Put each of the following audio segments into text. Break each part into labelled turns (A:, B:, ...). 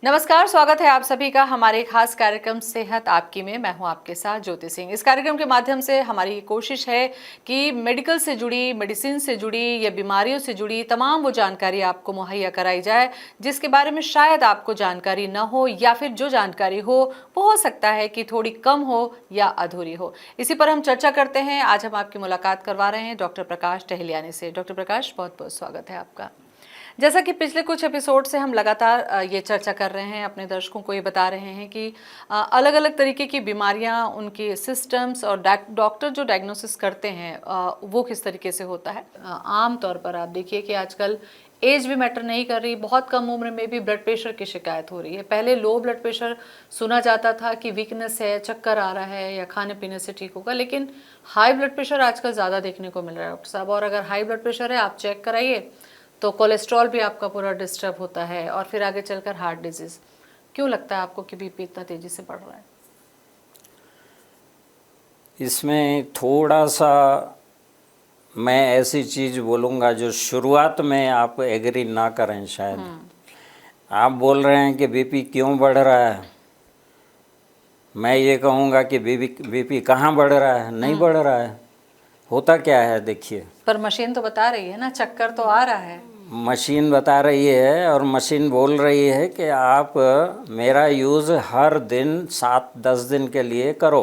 A: नमस्कार, स्वागत है आप सभी का हमारे खास कार्यक्रम सेहत आपकी में। मैं हूं आपके साथ ज्योति सिंह। इस कार्यक्रम के माध्यम से हमारी कोशिश है कि मेडिकल से जुड़ी, मेडिसिन से जुड़ी या बीमारियों से जुड़ी तमाम वो जानकारी आपको मुहैया कराई जाए जिसके बारे में शायद आपको जानकारी न हो, या फिर जो जानकारी हो वो हो सकता है कि थोड़ी कम हो या अधूरी हो। इसी पर हम चर्चा करते हैं। आज हम आपकी मुलाकात करवा रहे हैं डॉक्टर प्रकाश टहलियानी से। डॉक्टर प्रकाश, बहुत बहुत स्वागत है आपका। जैसा कि पिछले कुछ एपिसोड से हम लगातार ये चर्चा कर रहे हैं, अपने दर्शकों को ये बता रहे हैं कि अलग अलग तरीके की बीमारियां, उनके सिस्टम्स और डॉक्टर जो डायग्नोसिस करते हैं वो किस तरीके से होता है। आम तौर पर आप देखिए कि आजकल एज भी मैटर नहीं कर रही, बहुत कम उम्र में भी ब्लड प्रेशर की शिकायत हो रही है। पहले लो ब्लड प्रेशर सुना जाता था कि वीकनेस है, चक्कर आ रहा है या खाने पीने से ठीक होगा, लेकिन हाई ब्लड प्रेशर आजकल ज़्यादा देखने को मिल रहा है डॉक्टर साहब। और अगर हाई ब्लड प्रेशर है, आप चेक कराइए तो कोलेस्ट्रॉल भी आपका पूरा डिस्टर्ब होता है और फिर आगे चलकर हार्ट डिजीज। क्यों लगता है आपको कि बीपी इतना तेजी से बढ़ रहा है?
B: इसमें थोड़ा सा मैं ऐसी चीज़ बोलूँगा जो शुरुआत में आप एग्री ना करें शायद। आप बोल रहे हैं कि बीपी क्यों बढ़ रहा है, मैं ये कहूँगा कि बीपी कहाँ बढ़ रहा है, नहीं बढ़ रहा है। होता क्या है देखिए,
A: पर मशीन तो बता रही है ना, चक्कर तो आ रहा है।
B: मशीन बता रही है और मशीन बोल रही है कि आप मेरा यूज़ हर दिन 7-10 दिन के लिए करो,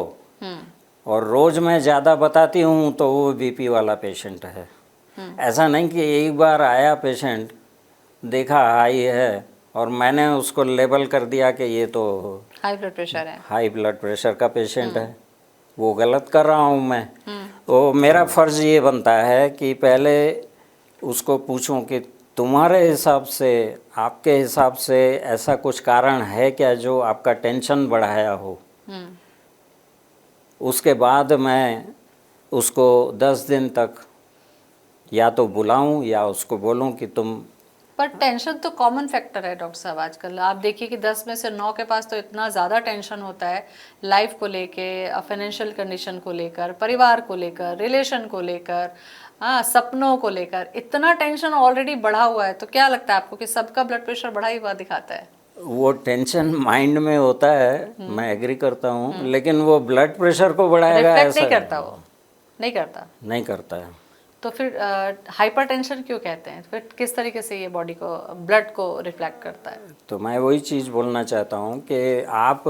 B: और रोज़ मैं ज़्यादा बताती हूँ तो वो बीपी वाला पेशेंट है। ऐसा नहीं कि एक बार आया पेशेंट, देखा हाई है और मैंने उसको लेबल कर दिया कि ये तो
A: हाई ब्लड प्रेशर है,
B: हाई ब्लड प्रेशर का पेशेंट है। वो गलत कर रहा हूँ मैं। तो मेरा फ़र्ज़ ये बनता है कि पहले उसको पूछूं कि तुम्हारे हिसाब से, आपके हिसाब से ऐसा कुछ कारण है क्या जो आपका टेंशन बढ़ाया हो। उसके बाद मैं उसको 10 दिन तक या तो बुलाऊं या उसको बोलूं कि तुम।
A: पर टेंशन तो कॉमन फैक्टर है डॉक्टर साहब। आजकल आप देखिए कि 10 में से 9 के पास तो इतना ज़्यादा टेंशन होता है, लाइफ को लेके, फाइनेंशियल कंडीशन को लेकर, परिवार को लेकर, रिलेशन को लेकर, हाँ, सपनों को लेकर इतना टेंशन ऑलरेडी बढ़ा हुआ है। तो क्या लगता है आपको कि सबका ब्लड प्रेशर बढ़ा ही हुआ दिखाता है?
B: वो टेंशन माइंड में होता है, मैं एग्री करता हूँ, लेकिन वो ब्लड प्रेशर को बढ़ाएगा
A: रिफ्लेक्ट
B: ऐसा
A: नहीं करता, वो नहीं करता।
B: नहीं करता है।
A: तो फिर हाइपरटेंशन क्यों कहते हैं? फिर किस तरीके से ये बॉडी को, ब्लड को रिफ्लेक्ट करता है?
B: तो मैं वही चीज़ बोलना चाहता हूँ कि आप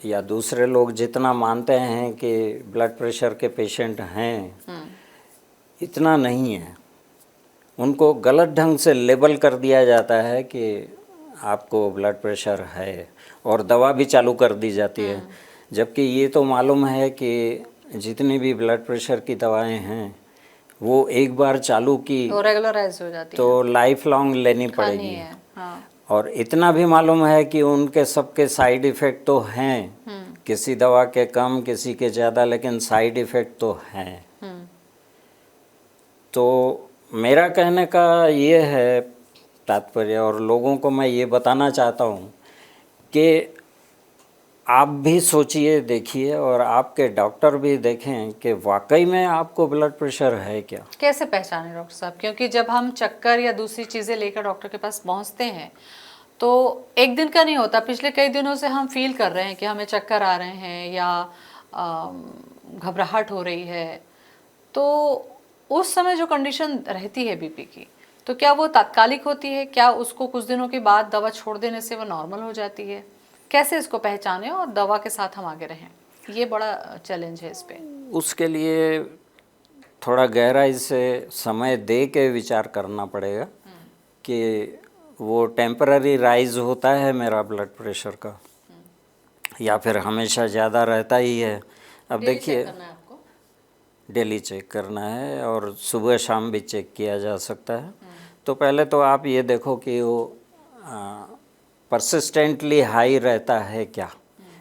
B: या दूसरे लोग जितना मानते हैं कि ब्लड प्रेशर के पेशेंट हैं, इतना नहीं है। उनको गलत ढंग से लेबल कर दिया जाता है कि आपको ब्लड प्रेशर है और दवा भी चालू कर दी जाती है, जबकि ये तो मालूम है कि जितनी भी ब्लड प्रेशर की दवाएं हैं वो एक बार चालू की
A: तो रेगुलराइज हो जाती
B: तो लाइफ लॉन्ग लेनी पड़ेगी
A: है। हाँ।
B: और इतना भी मालूम है कि उनके सबके साइड इफ़ेक्ट तो हैं, किसी दवा के कम, किसी के ज़्यादा, लेकिन साइड इफ़ेक्ट तो हैं। तो मेरा कहने का ये है तात्पर्य, और लोगों को मैं ये बताना चाहता हूँ कि आप भी सोचिए, देखिए, और आपके डॉक्टर भी देखें कि वाकई में आपको ब्लड प्रेशर है क्या।
A: कैसे पहचाने डॉक्टर साहब? क्योंकि जब हम चक्कर या दूसरी चीज़ें लेकर डॉक्टर के पास पहुंचते हैं तो एक दिन का नहीं होता, पिछले कई दिनों से हम फील कर रहे हैं कि हमें चक्कर आ रहे हैं या घबराहट हो रही है। तो उस समय जो कंडीशन रहती है बीपी की, तो क्या वो तात्कालिक होती है? क्या उसको कुछ दिनों के बाद दवा छोड़ देने से वो नॉर्मल हो जाती है? कैसे इसको पहचानें और दवा के साथ हम आगे रहें? ये बड़ा चैलेंज है इस पे।
B: उसके लिए थोड़ा गहराई से समय दे के विचार करना पड़ेगा कि वो टेम्पररी राइज होता है मेरा ब्लड प्रेशर का, या फिर हमेशा ज़्यादा रहता ही है। अब देखिए, डेली चेक करना है और सुबह शाम भी चेक किया जा सकता है। तो पहले तो आप ये देखो कि वो परसिस्टेंटली हाई रहता है क्या,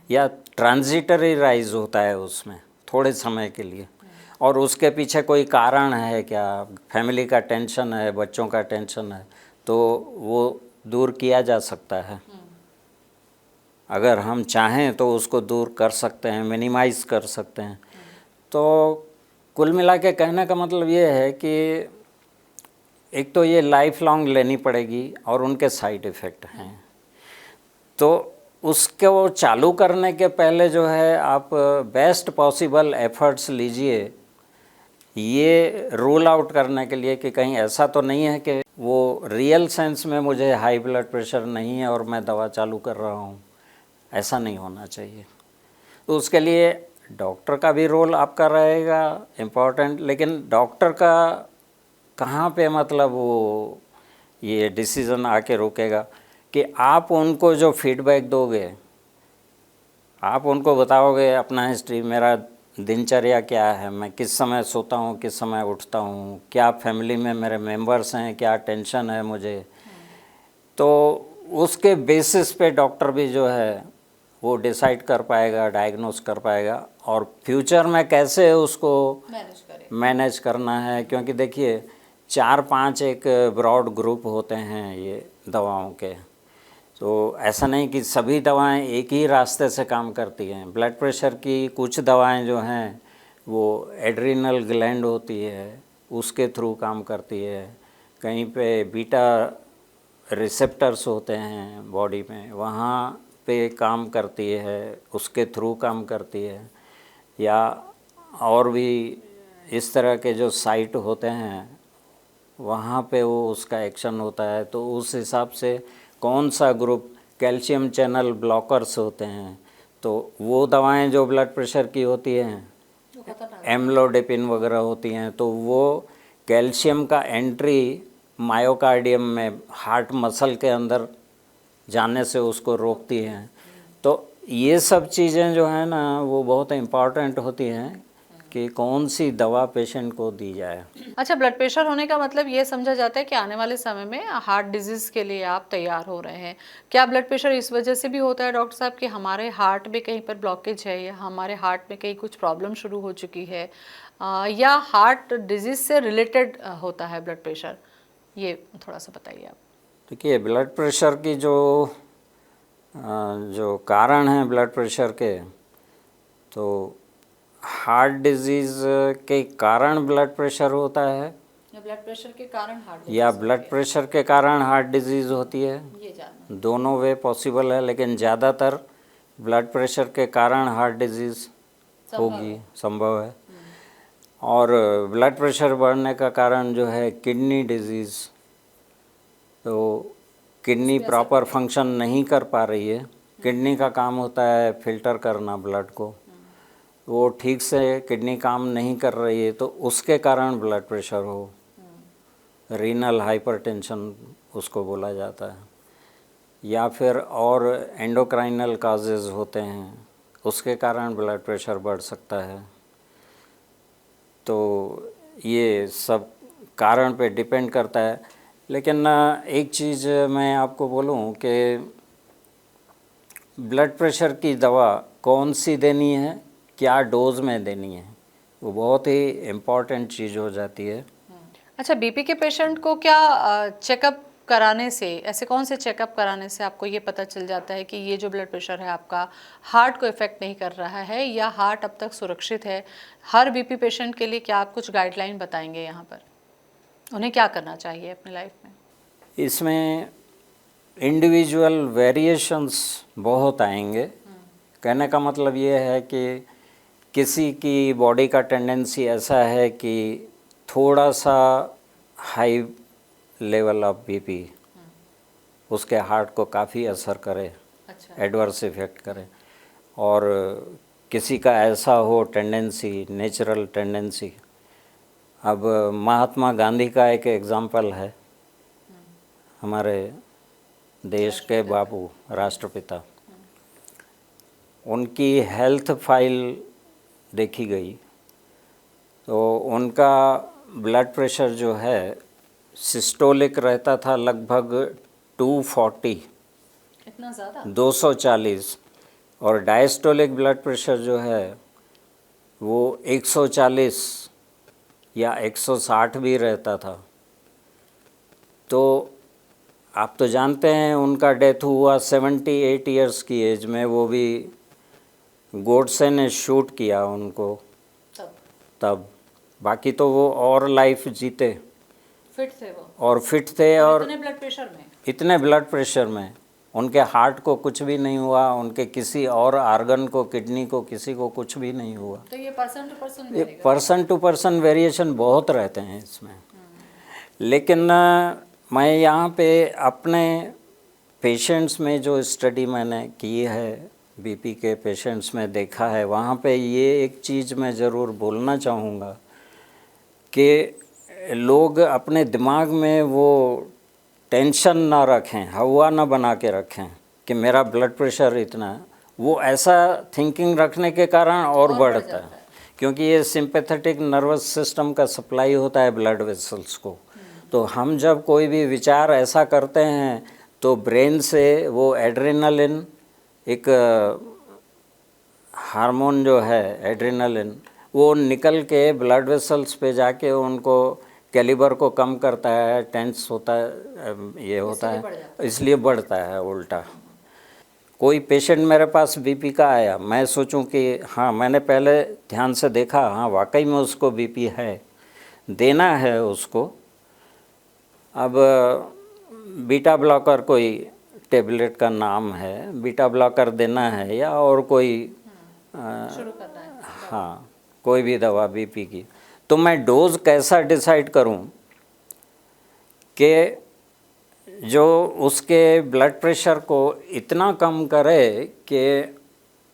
B: या ट्रांजिटरी राइज होता है उसमें थोड़े समय के लिए, और उसके पीछे कोई कारण है क्या, फैमिली का टेंशन है, बच्चों का टेंशन है, तो वो दूर किया जा सकता है। अगर हम चाहें तो उसको दूर कर सकते हैं, मिनिमाइज कर सकते हैं। तो कुल मिला के कहने का मतलब ये है कि एक तो ये लाइफ लॉन्ग लेनी पड़ेगी और उनके साइड इफ़ेक्ट हैं। तो उसको चालू करने के पहले जो है आप बेस्ट पॉसिबल एफर्ट्स लीजिए, ये रूल आउट करने के लिए कि कहीं ऐसा तो नहीं है कि वो रियल सेंस में मुझे हाई ब्लड प्रेशर नहीं है और मैं दवा चालू कर रहा हूँ। ऐसा नहीं होना चाहिए। तो उसके लिए डॉक्टर का भी रोल आपका रहेगा इम्पॉर्टेंट, लेकिन डॉक्टर का कहाँ पे मतलब वो ये डिसीज़न आके रुकेगा कि आप उनको जो फीडबैक दोगे, आप उनको बताओगे अपना हिस्ट्री, मेरा दिनचर्या क्या है, मैं किस समय सोता हूँ, किस समय उठता हूँ, क्या फैमिली में मेरे मेंबर्स हैं, क्या टेंशन है मुझे, तो उसके बेसिस पे डॉक्टर भी जो है वो डिसाइड कर पाएगा, डायग्नोस कर पाएगा और फ्यूचर में कैसे उसको मैनेज करना है। क्योंकि देखिए 4-5 एक ब्रॉड ग्रुप होते हैं ये दवाओं के, तो ऐसा नहीं कि सभी दवाएं एक ही रास्ते से काम करती हैं। ब्लड प्रेशर की कुछ दवाएं जो हैं वो एड्रिनल ग्लैंड होती है उसके थ्रू काम करती है, कहीं पे बीटा रिसेप्टर्स होते हैं बॉडी में वहाँ पे काम करती है, उसके थ्रू काम करती है, या और भी इस तरह के जो साइट होते हैं वहाँ पे वो उसका एक्शन होता है। तो उस हिसाब से कौन सा ग्रुप, कैल्शियम चैनल ब्लॉकर्स होते हैं, तो वो दवाएं जो ब्लड प्रेशर की होती हैं, एम्लोडेपिन वगैरह होती हैं, तो वो कैल्शियम का एंट्री मायोकार्डियम में हार्ट मसल के अंदर जाने से उसको रोकती हैं। तो ये सब चीज़ें जो हैं ना वो बहुत इम्पॉर्टेंट होती हैं कि कौन सी दवा पेशेंट को दी जाए।
A: अच्छा, ब्लड प्रेशर होने का मतलब ये समझा जाता है कि आने वाले समय में हार्ट डिजीज के लिए आप तैयार हो रहे हैं। क्या ब्लड प्रेशर इस वजह से भी होता है डॉक्टर साहब कि हमारे हार्ट में कहीं पर ब्लॉकेज है या हमारे हार्ट में कहीं कुछ प्रॉब्लम शुरू हो चुकी है, या हार्ट डिजीज से रिलेटेड होता है ब्लड प्रेशर? ये थोड़ा सा बताइए आप।
B: देखिए ब्लड प्रेशर की जो कारण हैं ब्लड प्रेशर के, तो हार्ट डिजीज़ के कारण ब्लड प्रेशर होता है
A: या ब्लड प्रेशर के कारण हार्ट
B: या ब्लड प्रेशर के कारण हार्ट डिजीज़ होती है,
A: ये जानना।
B: दोनों वे पॉसिबल है, लेकिन ज़्यादातर ब्लड प्रेशर के कारण हार्ट डिजीज़ होगी, संभव है। और ब्लड प्रेशर बढ़ने का कारण जो है किडनी डिजीज़, तो किडनी प्रॉपर फंक्शन नहीं कर पा रही है। किडनी का काम होता है फिल्टर करना ब्लड को, वो ठीक से किडनी काम नहीं कर रही है, तो उसके कारण ब्लड प्रेशर हो, रीनल हाइपरटेंशन उसको बोला जाता है। या फिर और एंडोक्राइनल काजेज़ होते हैं, उसके कारण ब्लड प्रेशर बढ़ सकता है। तो ये सब कारण पे डिपेंड करता है। लेकिन एक चीज़ मैं आपको बोलूं कि ब्लड प्रेशर की दवा कौन सी देनी है, क्या डोज में देनी है, वो बहुत ही इम्पॉर्टेंट चीज़ हो जाती है।
A: अच्छा, बीपी के पेशेंट को क्या चेकअप कराने से, ऐसे कौन से चेकअप कराने से आपको ये पता चल जाता है कि ये जो ब्लड प्रेशर है आपका हार्ट को इफ़ेक्ट नहीं कर रहा है या हार्ट अब तक सुरक्षित है? हर बीपी पेशेंट के लिए क्या आप कुछ गाइडलाइन बताएंगे यहाँ पर, उन्हें क्या करना चाहिए अपनी लाइफ में?
B: इसमें इंडिविजुअल वेरिएशंस बहुत आएंगे। कहने का मतलब ये है कि किसी की बॉडी का टेंडेंसी ऐसा है कि थोड़ा सा हाई लेवल ऑफ बीपी उसके हार्ट को काफ़ी असर करे,
A: अच्छा।
B: एडवर्स इफेक्ट करे, और किसी का ऐसा हो टेंडेंसी, नेचुरल टेंडेंसी। अब महात्मा गांधी का एक एग्जाम्पल है, हमारे देश के बाबू, राष्ट्रपिता, उनकी हेल्थ फाइल देखी गई तो उनका ब्लड प्रेशर जो है सिस्टोलिक रहता था लगभग 240,
A: इतना ज़्यादा?
B: 240, और डायस्टोलिक ब्लड प्रेशर जो है वो 140 या 160 भी रहता था। तो आप तो जानते हैं उनका डेथ हुआ 78 इयर्स की एज में, वो भी गोडसे ने शूट किया उनको तब। बाकी तो वो और लाइफ जीते,
A: फिट थे वो,
B: और फिट थे, और
A: इतने ब्लड प्रेशर में,
B: इतने ब्लड प्रेशर में, उनके हार्ट को कुछ भी नहीं हुआ, उनके किसी और आर्गन को, किडनी को, किसी को कुछ भी नहीं हुआ।
A: तो ये पर्सन टू पर्सन
B: ये पर्सन टू पर्सन वेरिएशन बहुत रहते हैं इसमें। लेकिन मैं यहाँ पे अपने पेशेंट्स में जो स्टडी मैंने की है, बीपी के पेशेंट्स में देखा है, वहाँ पे ये एक चीज़ मैं ज़रूर बोलना चाहूँगा कि लोग अपने दिमाग में वो टेंशन ना रखें, हवा ना बना के रखें कि मेरा ब्लड प्रेशर इतना है। वो ऐसा थिंकिंग रखने के कारण और बढ़ता है, क्योंकि ये सिंपैथेटिक नर्वस सिस्टम का सप्लाई होता है ब्लड वेसल्स को। तो हम जब कोई भी विचार ऐसा करते हैं तो ब्रेन से वो एड्रेनालिन, एक हार्मोन जो है एड्रेनालिन, वो निकल के ब्लड वेसल्स पे जाके उनको कैलिबर को कम करता है, टेंस होता है, ये होता है, इसलिए बढ़ता है उल्टा। कोई पेशेंट मेरे पास बीपी का आया, मैं सोचूं कि हाँ, मैंने पहले ध्यान से देखा, हाँ वाकई में उसको बीपी है, देना है उसको। अब बीटा ब्लॉकर कोई टेबलेट का नाम है, बीटा ब्लॉकर देना है या और कोई
A: शुरू करना है,
B: हाँ कोई भी दवा बीपी की, तो मैं डोज कैसा डिसाइड करूं कि जो उसके ब्लड प्रेशर को इतना कम करे कि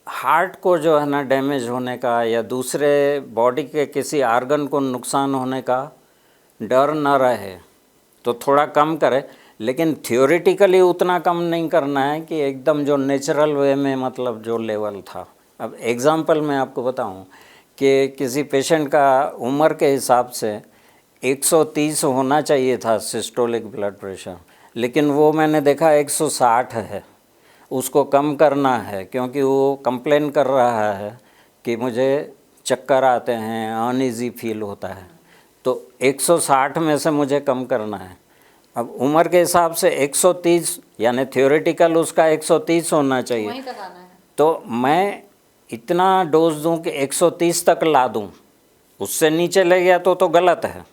B: हार्ट को जो है ना डैमेज होने का या दूसरे बॉडी के किसी आर्गन को नुकसान होने का डर ना रहे, तो थोड़ा कम करे। लेकिन थियोरेटिकली उतना कम नहीं करना है कि एकदम जो नेचुरल वे में, मतलब जो लेवल था। अब एग्ज़ाम्पल मैं आपको बताऊं कि किसी पेशेंट का उम्र के हिसाब से 130 होना चाहिए था सिस्टोलिक ब्लड प्रेशर, लेकिन वो मैंने देखा 160 है। उसको कम करना है क्योंकि वो कंप्लेन कर रहा है कि मुझे चक्कर आते हैं, अनईजी फील होता है, तो 160 में से मुझे कम करना है। अब उम्र के हिसाब से 130, यानी थ्योरेटिकल उसका 130 होना चाहिए,
A: वहीं तक आना है।
B: तो मैं इतना डोज दूं कि 130 तक ला दूं। उससे नीचे ले गया तो गलत है,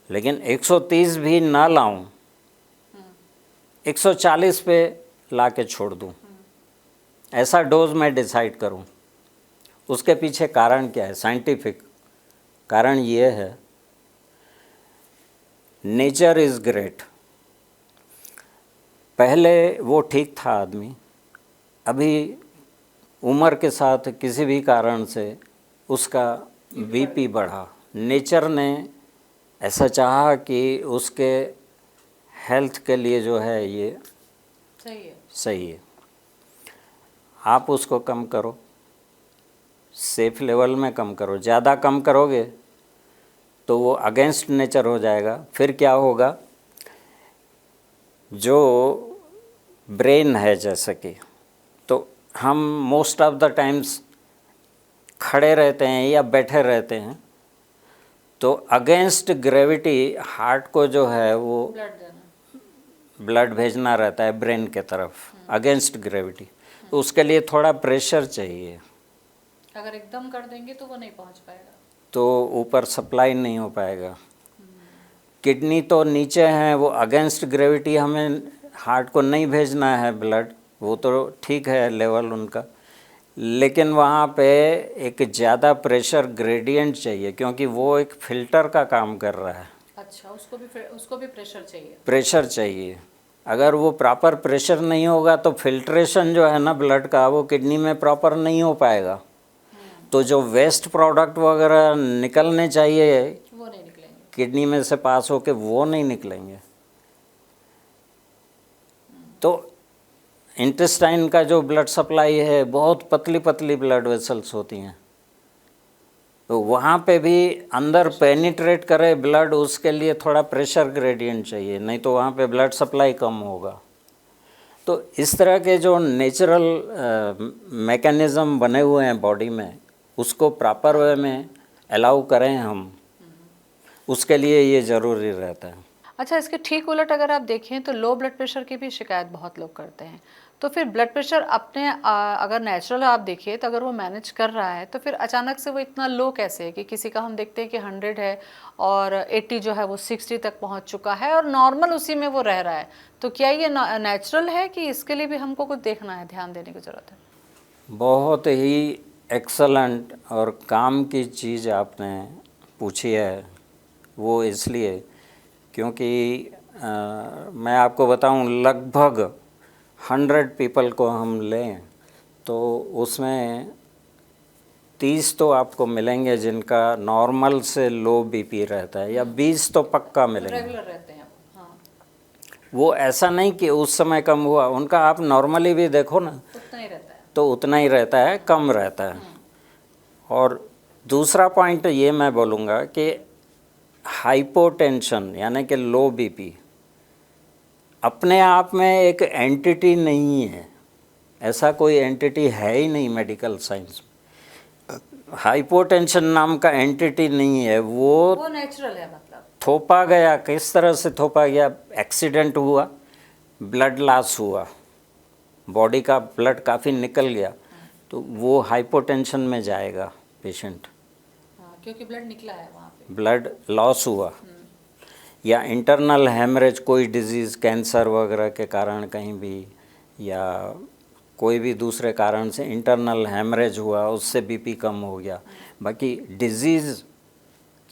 B: लेकिन 130 भी ना लाऊं, 140 पे ला के छोड़ दूं, ऐसा डोज मैं डिसाइड करूं। उसके पीछे कारण क्या है? साइंटिफिक कारण ये है, नेचर इज़ ग्रेट। पहले वो ठीक था आदमी, अभी उम्र के साथ किसी भी कारण से उसका बीपी बढ़ा। नेचर ने ऐसा चाहा कि उसके हेल्थ के लिए जो है ये सही है। आप उसको कम करो, सेफ लेवल में कम करो। ज़्यादा कम करोगे तो वो अगेंस्ट नेचर हो जाएगा। फिर क्या होगा, जो ब्रेन है जैसे कि, तो हम मोस्ट ऑफ द टाइम्स खड़े रहते हैं या बैठे रहते हैं, तो अगेंस्ट ग्रेविटी हार्ट को जो है वो ब्लड भेजना रहता है ब्रेन के तरफ, अगेंस्ट ग्रेविटी। तो उसके लिए थोड़ा प्रेशर चाहिए।
A: अगर एकदम कर देंगे तो वो नहीं पहुंच पाएगा, तो
B: ऊपर सप्लाई नहीं हो पाएगा। किडनी तो नीचे हैं, वो अगेंस्ट ग्रेविटी हमें हार्ट को नहीं भेजना है ब्लड, वो तो ठीक है लेवल उनका, लेकिन वहाँ पे एक ज़्यादा प्रेशर ग्रेडियंट चाहिए, क्योंकि वो एक फ़िल्टर का काम कर रहा है।
A: अच्छा, उसको भी प्रेशर चाहिए।
B: प्रेशर चाहिए। अगर वो प्रॉपर प्रेशर नहीं होगा तो फिल्ट्रेशन जो है ना ब्लड का, वो किडनी में प्रॉपर नहीं हो पाएगा। तो जो वेस्ट प्रोडक्ट वगैरह निकलने चाहिए
A: वो नहीं निकलेंगे,
B: किडनी में से पास होके वो नहीं निकलेंगे। तो इंटेस्टाइन का जो ब्लड सप्लाई है, बहुत पतली पतली ब्लड वेसल्स होती हैं, तो वहाँ पे भी अंदर पेनिट्रेट करे ब्लड, उसके लिए थोड़ा प्रेशर ग्रेडियंट चाहिए, नहीं तो वहाँ पे ब्लड सप्लाई कम होगा। तो इस तरह के जो नेचुरल मैकेनिज़्म बने हुए हैं बॉडी में, उसको प्रॉपर वे में अलाउ करें हम, उसके लिए ये ज़रूरी रहता है।
A: अच्छा, इसके ठीक उलट अगर आप देखें तो लो ब्लड प्रेशर की भी शिकायत बहुत लोग करते हैं। तो फिर ब्लड प्रेशर अपने अगर नेचुरल आप देखिए तो अगर वो मैनेज कर रहा है तो फिर अचानक से वो इतना लो कैसे है कि किसी का हम देखते हैं कि 100 है और 80 जो है वो 60 तक पहुंच चुका है और नॉर्मल उसी में वो रह रहा है। तो क्या ये नेचुरल है कि इसके लिए भी हमको कुछ देखना है, ध्यान देने की ज़रूरत है?
B: बहुत ही एक्सलेंट और काम की चीज़ आपने पूछी है। वो इसलिए क्योंकि मैं आपको बताऊं, लगभग 100 पीपल को हम लें तो उसमें 30 तो आपको मिलेंगे जिनका नॉर्मल से लो बीपी रहता है, या 20 तो पक्का मिलेंगे।
A: रेगुलर रहते हैं हाँ।
B: वो ऐसा नहीं कि उस समय कम हुआ, उनका आप नॉर्मली भी देखो ना
A: उतना ही रहता है।
B: तो उतना ही रहता है, कम रहता है। और दूसरा पॉइंट ये मैं बोलूँगा कि हाइपोटेंशन यानी कि लो बीपी अपने आप में एक एंटिटी नहीं है, ऐसा कोई एंटिटी है ही नहीं मेडिकल साइंस में। हाइपोटेंशन नाम का एंटिटी नहीं है, वो
A: नेचुरल है, मतलब
B: थोपा गया। किस तरह से थोपा गया? एक्सीडेंट हुआ, ब्लड लॉस हुआ, बॉडी का ब्लड काफ़ी निकल गया, तो वो हाइपोटेंशन में जाएगा पेशेंट।
A: हाँ, क्योंकि ब्लड निकला है वहाँ पे,
B: ब्लड लॉस हुआ, या इंटरनल हेमरेज, कोई डिजीज़, कैंसर वगैरह के कारण कहीं भी, या कोई भी दूसरे कारण से इंटरनल हेमरेज हुआ, उससे बीपी कम हो गया। बाकी डिजीज़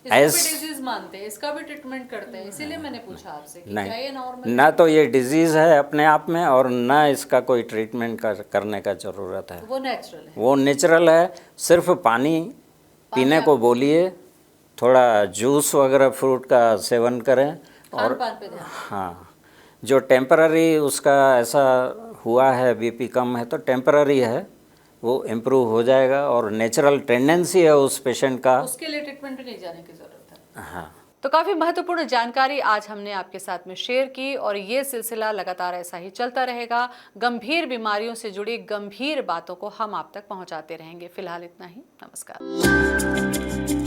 A: डिजीज मानते हैं, इसका भी ट्रीटमेंट करते हैं, इसीलिए मैंने पूछा आपसे कि क्या ये
B: नहीं,
A: नॉर्मल
B: ना तो ये डिजीज़ है अपने आप में और ना इसका कोई ट्रीटमेंट करने का ज़रूरत है।
A: वो नेचुरल है।
B: वो नेचुरल है। सिर्फ पानी पीने को बोलिए, थोड़ा जूस वगैरह फ्रूट का सेवन करें, और
A: खान-पान पे ध्यान।
B: हाँ, जो टेम्पररी उसका ऐसा हुआ है, बीपी कम है तो टेम्पररी है, वो इम्प्रूव हो जाएगा और नेचुरल टेंडेंसी है उस पेशेंट का।
A: उसके लिए ट्रीटमेंट नहीं जाने की ज़रूरत है।
B: हाँ,
A: तो काफ़ी महत्वपूर्ण जानकारी आज हमने आपके साथ में शेयर की और ये सिलसिला लगातार ऐसा ही चलता रहेगा। गंभीर बीमारियों से जुड़ी गंभीर बातों को हम आप तक पहुंचाते रहेंगे। फिलहाल इतना ही। नमस्कार।